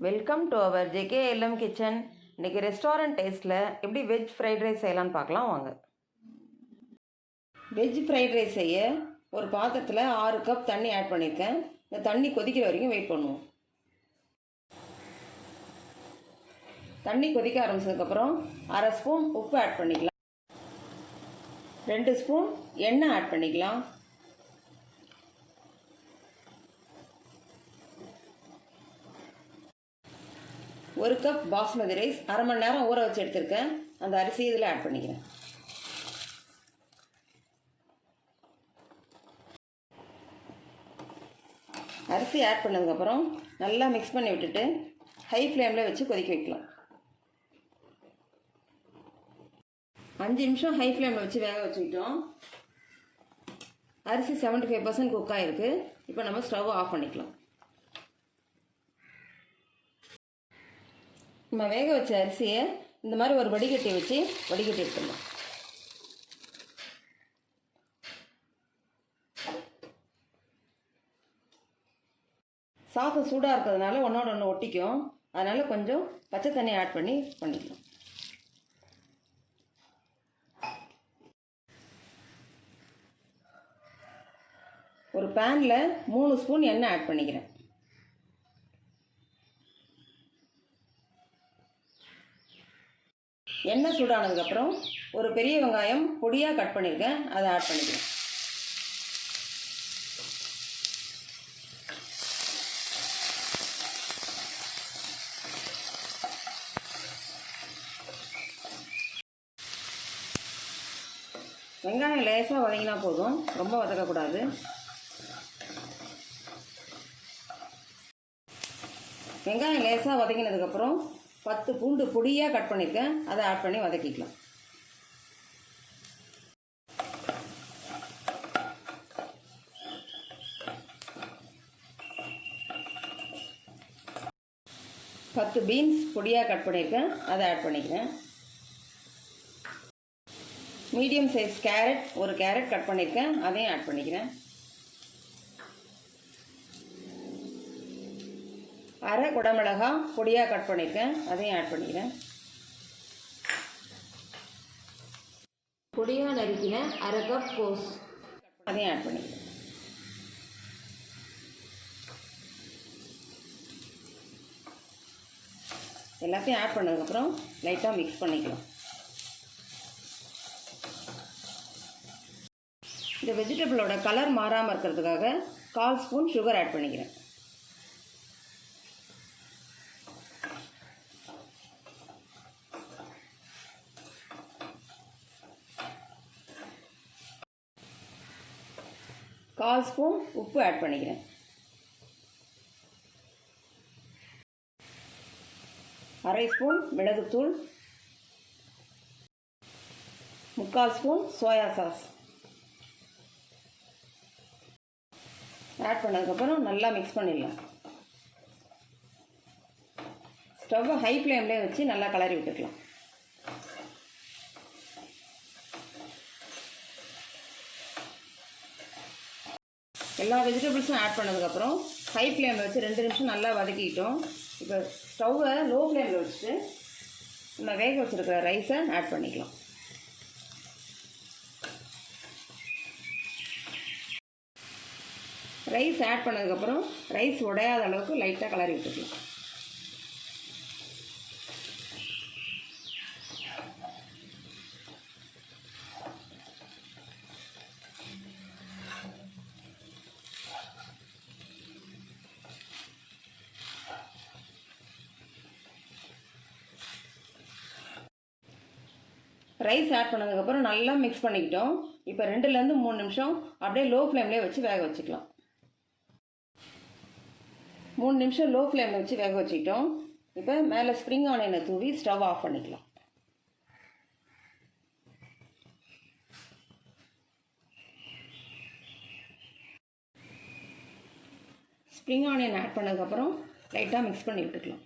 Welcome to our JKLM kitchen. இன்றைக்கி restaurant டேஸ்ட்டில் எப்படி வெஜ் ஃப்ரைட் ரைஸ் செய்யலான்னு பார்க்கலாம் வாங்க. வெஜ் ஃப்ரைட் ரைஸ் செய்ய ஒரு பாத்திரத்தில் 6 கப் தண்ணி ஆட் பண்ணியிருக்கேன். இந்த தண்ணி கொதிக்கிற வரைக்கும் வெயிட் பண்ணுவோம். தண்ணி கொதிக்க ஆரம்பிச்சதுக்கப்புறம் 1/2 ஸ்பூன் உப்பு ஆட் பண்ணிக்கலாம். 2 ஸ்பூன் எண்ணெய் ஆட் பண்ணிக்கலாம். 1 கப் பாஸ்மதி ரைஸ் அரை மணி நேரம் ஊற வச்சு எடுத்துருக்கேன். அந்த அரிசி இதில் ஆட் பண்ணிக்கிறேன். அரிசி ஆட் பண்ணதுக்கப்புறம் நல்லா மிக்ஸ் பண்ணி விட்டுட்டு ஹை ஃப்ளேமில் வச்சு கொதிக்க வைக்கலாம். 5 நிமிஷம் ஹை ஃப்ளேமில் வச்சு வேக வச்சுக்கிட்டோம். அரிசி 75% குக் ஆகிருக்கு. இப்போ நம்ம ஸ்டவ் ஆஃப் பண்ணிக்கலாம். நம்ம வேக வச்ச அரிசியை இந்த மாதிரி ஒரு வடிகட்டி வச்சு வடிகட்டி எடுத்துடலாம். சாதம் சூடாக இருக்கிறதுனால ஒன்றோட ஒன்று ஒட்டிக்கும். அதனால் கொஞ்சம் பச்சை தண்ணி ஆட் பண்ணிக்கலாம். ஒரு பேனில் 3 ஸ்பூன் எண்ணெய் ஆட் பண்ணிக்கிறேன். எண்ணெய் சூடானதுக்கப்புறம் ஒரு பெரிய வெங்காயம் பொடியாக கட் பண்ணியிருக்கேன், அதை ஆட் பண்ணிக்கிறேன். வெங்காயம் லேசாக வதங்கினா போதும், ரொம்ப வதக்கக்கூடாது. வெங்காயம் லேசாக வதங்கினதுக்கப்புறம் 10 பூண்டு பொடியாக கட் பண்ணியிருக்கேன், அதை ஆட் பண்ணி வதக்கிக்கலாம். பத்து பீன்ஸ் பொடியாக கட் பண்ணியிருக்கேன், அதை ஆட் பண்ணிக்கிறேன். மீடியம் சைஸ் கேரட், ஒரு கேரட் கட் பண்ணியிருக்கேன், அதையும் ஆட் பண்ணிக்கிறேன். அரை குடமிளகா பொடியாக கட் பண்ணியிருக்கேன், அதையும் ஆட் பண்ணிக்கிறேன். பொடியாக நறுக்கின அரை கப் கோஸ், அதையும் ஆட் பண்ணிக்கிறேன். எல்லாத்தையும் ஆட் பண்ணதுக்கப்புறம் லைட்டாக மிக்ஸ் பண்ணிக்கலாம். இந்த வெஜிடபிளோட கலர் மாறாமல் இருக்கிறதுக்காக 1/4 ஸ்பூன் சுகர் ஆட் பண்ணிக்கிறேன். கால் ஸ்பூன் உப்பு ஆட் பண்ணிக்கிறேன். அரை ஸ்பூன் மிளகுத்தூள், 3/4 ஸ்பூன் சோயா சாஸ் ஆட் பண்ணதுக்கப்புறம் நல்லா மிக்ஸ் பண்ணிடலாம். ஸ்டவ்வை ஹை ஃப்ளேம்லேயே வச்சு நல்லா கிளறி விட்டுக்கலாம். எல்லா வெஜிடபிள்ஸும் ஆட் பண்ணதுக்கப்புறம் ஹை ஃப்ளேமில் வச்சு 2 நிமிஷம் நல்லா வதக்கிக்கிட்டோம். இப்போ ஸ்டவ்வை லோ ஃப்ளேமில் வச்சுட்டு நம்ம வேக வச்சுருக்கிற ரைஸை ஆட் பண்ணிக்கலாம். ரைஸ் ஆட் பண்ணதுக்கப்புறம் ரைஸ் உடையாத அளவுக்கு லைட்டாக கிளறி விட்டுக்கலாம். ரைஸ் ஆட் பண்ணதுக்கப்புறம் நல்லா மிக்ஸ் பண்ணிக்கிட்டோம். இப்போ 2லேருந்து 3 நிமிஷம் அப்படியே லோ ஃப்ளேம்லேயே வச்சு வேக வச்சுக்கலாம். 3 நிமிஷம் லோ ஃப்ளேமில் வச்சு வேக வச்சுக்கிட்டோம். இப்போ மேலே ஸ்ப்ரிங் ஆனியனை தூவி ஸ்டவ் ஆஃப் பண்ணிக்கலாம். ஸ்ப்ரிங் ஆனியன் ஆட் பண்ணதுக்கப்புறம் லைட்டாக மிக்ஸ் பண்ணி விட்டுக்கலாம்.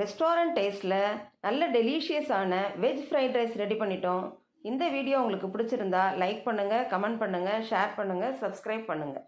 ரெஸ்டாரண்ட் டேஸ்ட்டில் நல்ல டெலிஷியஸான வெஜ் ஃப்ரைட் ரைஸ் ரெடி பண்ணிட்டோம். இந்த வீடியோ உங்களுக்கு பிடிச்சிருந்தா லைக் பண்ணுங்கள், கமெண்ட் பண்ணுங்கள், ஷேர் பண்ணுங்கள், சப்ஸ்கிரைப் பண்ணுங்கள்.